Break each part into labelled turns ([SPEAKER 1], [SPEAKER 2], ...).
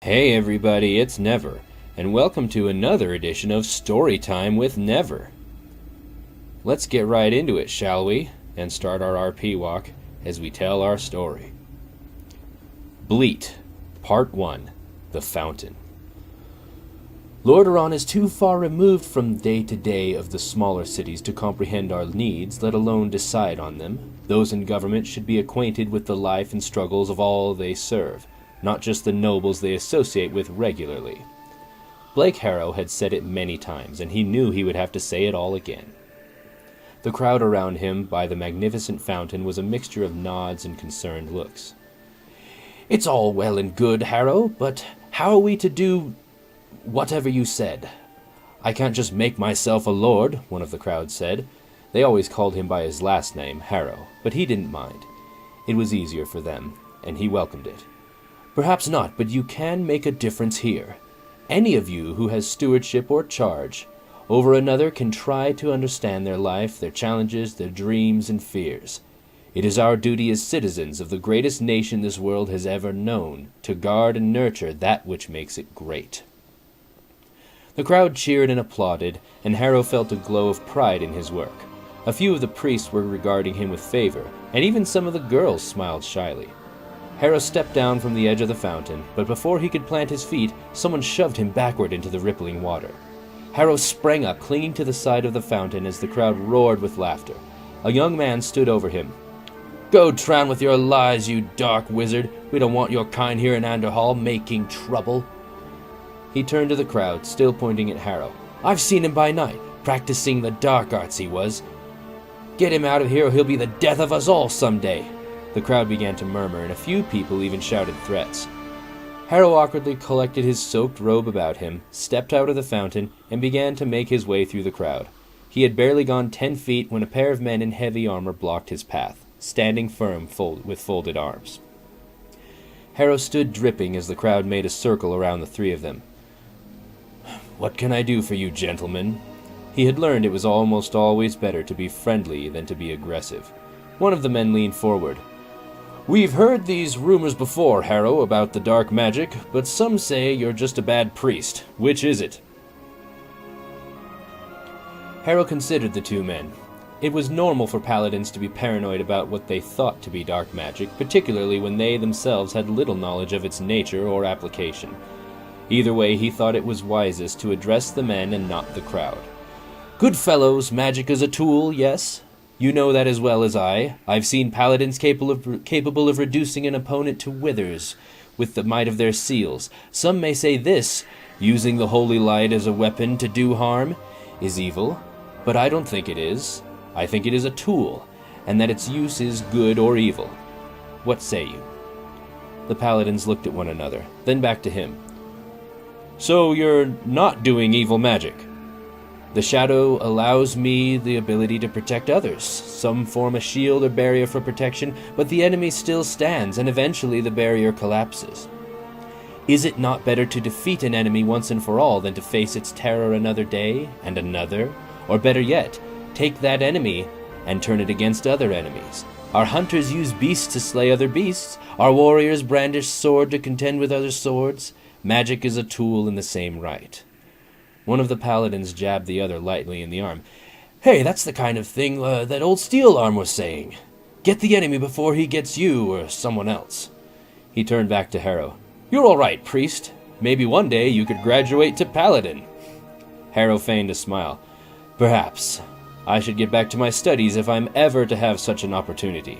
[SPEAKER 1] Hey everybody, it's Never, and welcome to another edition of Storytime with Never. Let's get right into it, shall we? And start our RP walk as we tell our story. Bleat, Part 1, The Fountain. Lordaeron is too far removed from day-to-day of the smaller cities to comprehend our needs, let alone decide on them. Those in government should be acquainted with the life and struggles of all they serve, not just the nobles they associate with regularly. Blake Harrow had said it many times, and he knew he would have to say it all again. The crowd around him by the magnificent fountain was a mixture of nods and concerned looks. "It's all well and good, Harrow, but how are we to do whatever you said?" "I can't just make myself a lord," one of the crowd said. They always called him by his last name, Harrow, but he didn't mind. It was easier for them, and he welcomed it. "Perhaps not, but you can make a difference here. Any of you who has stewardship or charge over another can try to understand their life, their challenges, their dreams and fears. It is our duty as citizens of the greatest nation this world has ever known to guard and nurture that which makes it great." The crowd cheered and applauded, and Harrow felt a glow of pride in his work. A few of the priests were regarding him with favor, and even some of the girls smiled shyly. Harrow stepped down from the edge of the fountain, but before he could plant his feet, someone shoved him backward into the rippling water. Harrow sprang up, clinging to the side of the fountain as the crowd roared with laughter. A young man stood over him. "Go drown with your lies, you dark wizard. We don't want your kind here in Anderhall making trouble." He turned to the crowd, still pointing at Harrow. "I've seen him by night, practicing the dark arts he was. Get him out of here or he'll be the death of us all someday." The crowd began to murmur, and a few people even shouted threats. Harrow awkwardly collected his soaked robe about him, stepped out of the fountain, and began to make his way through the crowd. He had barely gone 10 feet when a pair of men in heavy armor blocked his path, standing firm with folded arms. Harrow stood dripping as the crowd made a circle around the three of them. "What can I do for you, gentlemen?" He had learned it was almost always better to be friendly than to be aggressive. One of the men leaned forward. "We've heard these rumors before, Harrow, about the dark magic, but some say you're just a bad priest. Which is it?" Harrow considered the two men. It was normal for paladins to be paranoid about what they thought to be dark magic, particularly when they themselves had little knowledge of its nature or application. Either way, he thought it was wisest to address the men and not the crowd. "Good fellows, magic is a tool, yes? You know that as well as I. I've seen paladins capable of reducing an opponent to withers with the might of their seals. Some may say this, using the holy light as a weapon to do harm, is evil, but I don't think it is. I think it is a tool, and that its use is good or evil. What say you?" The paladins looked at one another, then back to him. "So you're not doing evil magic?" "The shadow allows me the ability to protect others. Some form a shield or barrier for protection, but the enemy still stands, and eventually the barrier collapses. Is it not better to defeat an enemy once and for all than to face its terror another day, and another? Or better yet, take that enemy and turn it against other enemies. Our hunters use beasts to slay other beasts. Our warriors brandish sword to contend with other swords. Magic is a tool in the same right." One of the paladins jabbed the other lightly in the arm. "Hey, that's the kind of thing that old Steel Arm was saying. Get the enemy before he gets you or someone else." He turned back to Harrow. "You're all right, priest. Maybe one day you could graduate to paladin." Harrow feigned a smile. "Perhaps. I should get back to my studies if I'm ever to have such an opportunity."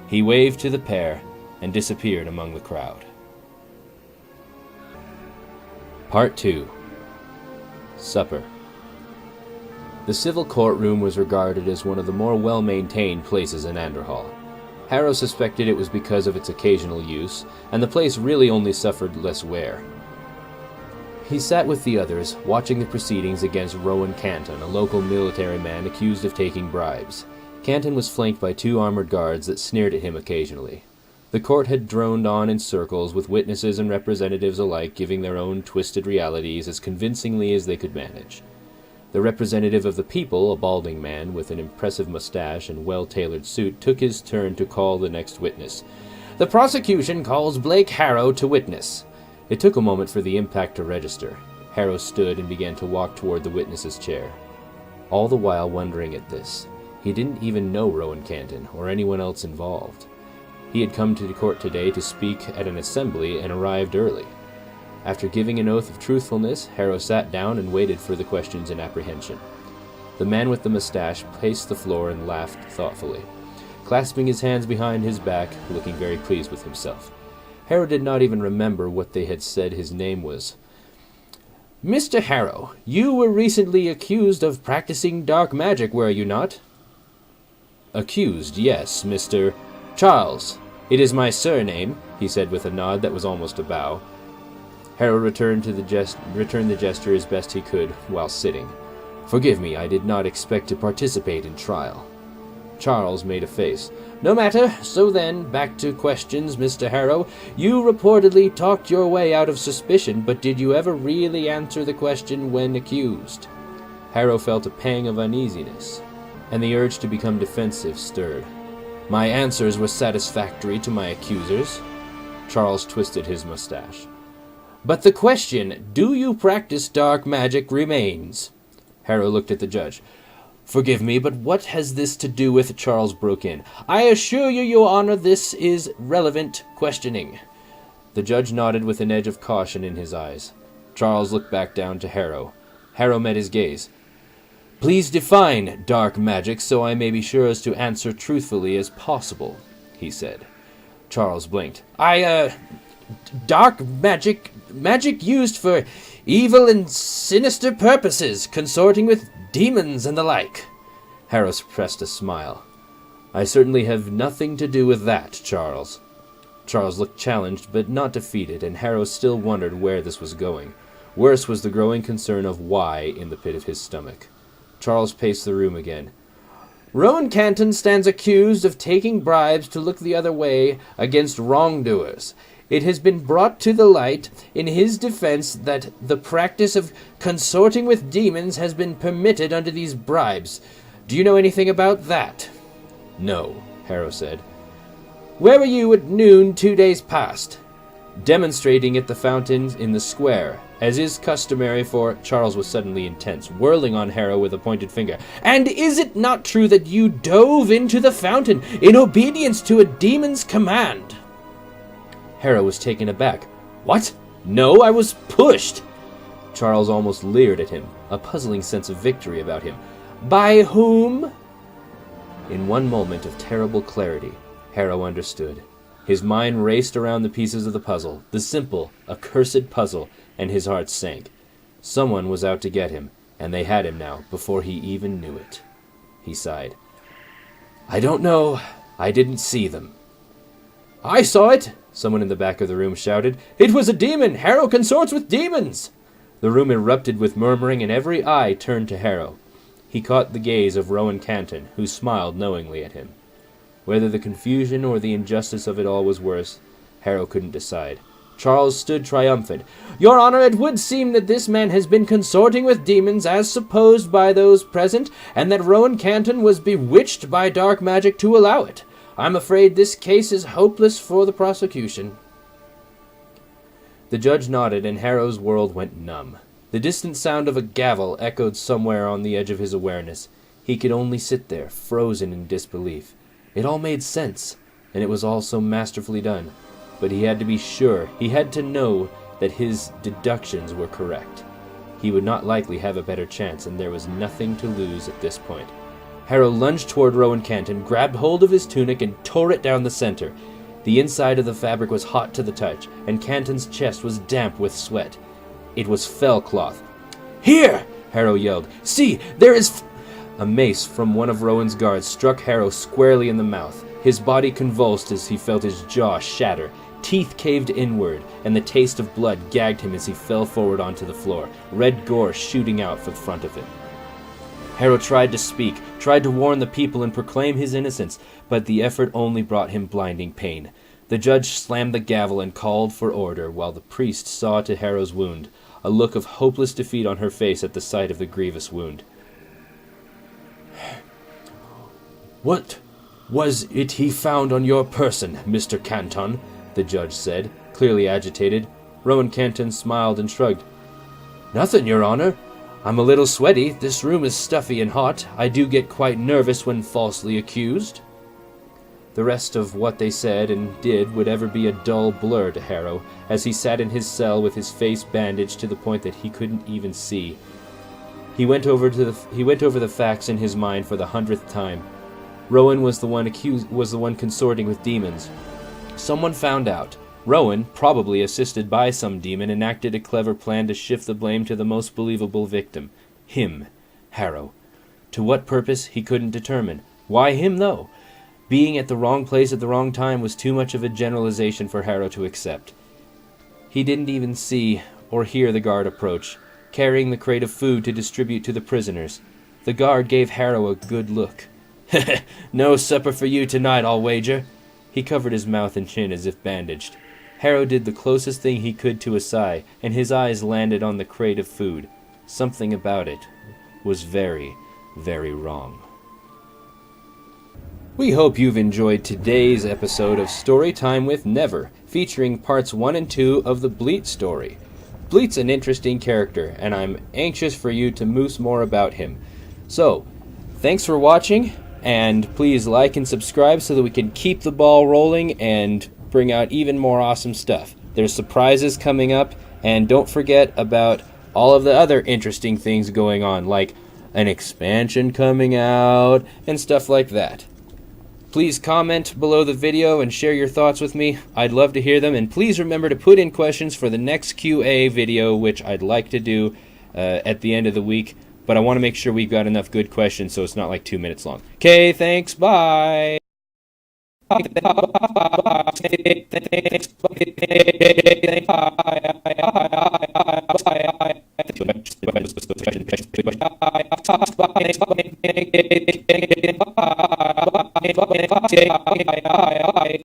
[SPEAKER 1] He waved to the pair and disappeared among the crowd. Part 2. Supper. The civil courtroom was regarded as one of the more well-maintained places in Anderhall. Harrow suspected it was because of its occasional use, and the place really only suffered less wear. He sat with the others, watching the proceedings against Rowan Canton, a local military man accused of taking bribes. Canton was flanked by 2 armored guards that sneered at him occasionally. The court had droned on in circles, with witnesses and representatives alike giving their own twisted realities as convincingly as they could manage. The representative of the people, a balding man with an impressive mustache and well-tailored suit, took his turn to call the next witness. "The prosecution calls Blake Harrow to witness." It took a moment for the impact to register. Harrow stood and began to walk toward the witness's chair, all the while wondering at this. He didn't even know Rowan Canton or anyone else involved. He had come to the court today to speak at an assembly and arrived early. After giving an oath of truthfulness, Harrow sat down and waited for the questions in apprehension. The man with the mustache paced the floor and laughed thoughtfully, clasping his hands behind his back, looking very pleased with himself. Harrow did not even remember what they had said his name was. "Mr. Harrow, you were recently accused of practicing dark magic, were you not?" "Accused, yes, Mr. Charles. It is my surname," he said with a nod that was almost a bow. Harrow returned the gesture as best he could while sitting. "Forgive me, I did not expect to participate in trial." Charles made a face. "No matter. So then, back to questions, Mr. Harrow. You reportedly talked your way out of suspicion, but did you ever really answer the question when accused?" Harrow felt a pang of uneasiness, and the urge to become defensive stirred. "My answers were satisfactory to my accusers." Charles twisted his mustache. "But the question, do you practice dark magic, remains." Harrow looked at the judge. "Forgive me, but what has this to do with—" Charles broke in. "I assure you, Your Honor, this is relevant questioning." The judge nodded with an edge of caution in his eyes. Charles looked back down to Harrow. Harrow met his gaze. "Please define dark magic so I may be sure as to answer truthfully as possible," he said. Charles blinked. Dark magic used for evil and sinister purposes, consorting with demons and the like." Harrow suppressed a smile. "I certainly have nothing to do with that, Charles." Charles looked challenged but not defeated, and Harrow still wondered where this was going. Worse was the growing concern of why in the pit of his stomach. Charles paced the room again. "Rowan Canton stands accused of taking bribes to look the other way against wrongdoers. It has been brought to the light in his defense that the practice of consorting with demons has been permitted under these bribes. Do you know anything about that?" "No," Harrow said. "Where were you at noon 2 days past?" "Demonstrating at the fountains in the square, as is customary for—" Charles was suddenly intense, whirling on Harrow with a pointed finger. "And is it not true that you dove into the fountain in obedience to a demon's command?" Harrow was taken aback. "What? No, I was pushed." Charles almost leered at him, a puzzling sense of victory about him. "By whom?" In one moment of terrible clarity, Harrow understood. His mind raced around the pieces of the puzzle, the simple, accursed puzzle, and his heart sank. Someone was out to get him, and they had him now, before he even knew it. He sighed. "I don't know. I didn't see them." "I saw it!" someone in the back of the room shouted. "It was a demon! Harrow consorts with demons!" The room erupted with murmuring, and every eye turned to Harrow. He caught the gaze of Rowan Canton, who smiled knowingly at him. Whether the confusion or the injustice of it all was worse, Harrow couldn't decide. Charles stood triumphant. "Your Honor, it would seem that this man has been consorting with demons as supposed by those present, and that Rowan Canton was bewitched by dark magic to allow it. I'm afraid this case is hopeless for the prosecution." The judge nodded, and Harrow's world went numb. The distant sound of a gavel echoed somewhere on the edge of his awareness. He could only sit there, frozen in disbelief. It all made sense, and it was all so masterfully done. But he had to be sure, he had to know that his deductions were correct. He would not likely have a better chance, and there was nothing to lose at this point. Harrow lunged toward Rowan Canton, grabbed hold of his tunic, and tore it down the center. The inside of the fabric was hot to the touch, and Canton's chest was damp with sweat. It was fell cloth. "Here!" Harrow yelled. "See, there is—" A mace from one of Rowan's guards struck Harrow squarely in the mouth. His body convulsed as he felt his jaw shatter. Teeth caved inward, and the taste of blood gagged him as he fell forward onto the floor, red gore shooting out from the front of him. Harrow tried to speak, tried to warn the people and proclaim his innocence, but the effort only brought him blinding pain. The judge slammed the gavel and called for order, while the priest saw to Harrow's wound, a look of hopeless defeat on her face at the sight of the grievous wound. "What was it he found on your person, Mr. Canton?" the judge said, clearly agitated. Rowan Kenton smiled and shrugged. "Nothing, Your Honor. I'm a little sweaty. This room is stuffy and hot. I do get quite nervous when falsely accused." The rest of what they said and did would ever be a dull blur to Harrow, as he sat in his cell with his face bandaged to the point that he couldn't even see. He went over the facts in his mind for the 100th time. Rowan was the one consorting with demons. Someone found out. Rowan, probably assisted by some demon, enacted a clever plan to shift the blame to the most believable victim. Him. Harrow. To what purpose, he couldn't determine. Why him, though? Being at the wrong place at the wrong time was too much of a generalization for Harrow to accept. He didn't even see or hear the guard approach, carrying the crate of food to distribute to the prisoners. The guard gave Harrow a good look. "No supper for you tonight, I'll wager." He covered his mouth and chin as if bandaged. Harrow did the closest thing he could to a sigh, and his eyes landed on the crate of food. Something about it was very, very wrong. We hope you've enjoyed today's episode of Storytime with Never, featuring parts 1 and 2 of the Bleat story. Bleat's an interesting character, and I'm anxious for you to moose more about him. So, thanks for watching, and please like and subscribe so that we can keep the ball rolling and bring out even more awesome stuff. There's surprises coming up, and don't forget about all of the other interesting things going on, like an expansion coming out and stuff like that. Please comment below the video and share your thoughts with me. I'd love to hear them, and please remember to put in questions for the next QA video, which I'd like to do at the end of the week, but I want to make sure we've got enough good questions so it's not like 2 minutes long. Okay, thanks, bye!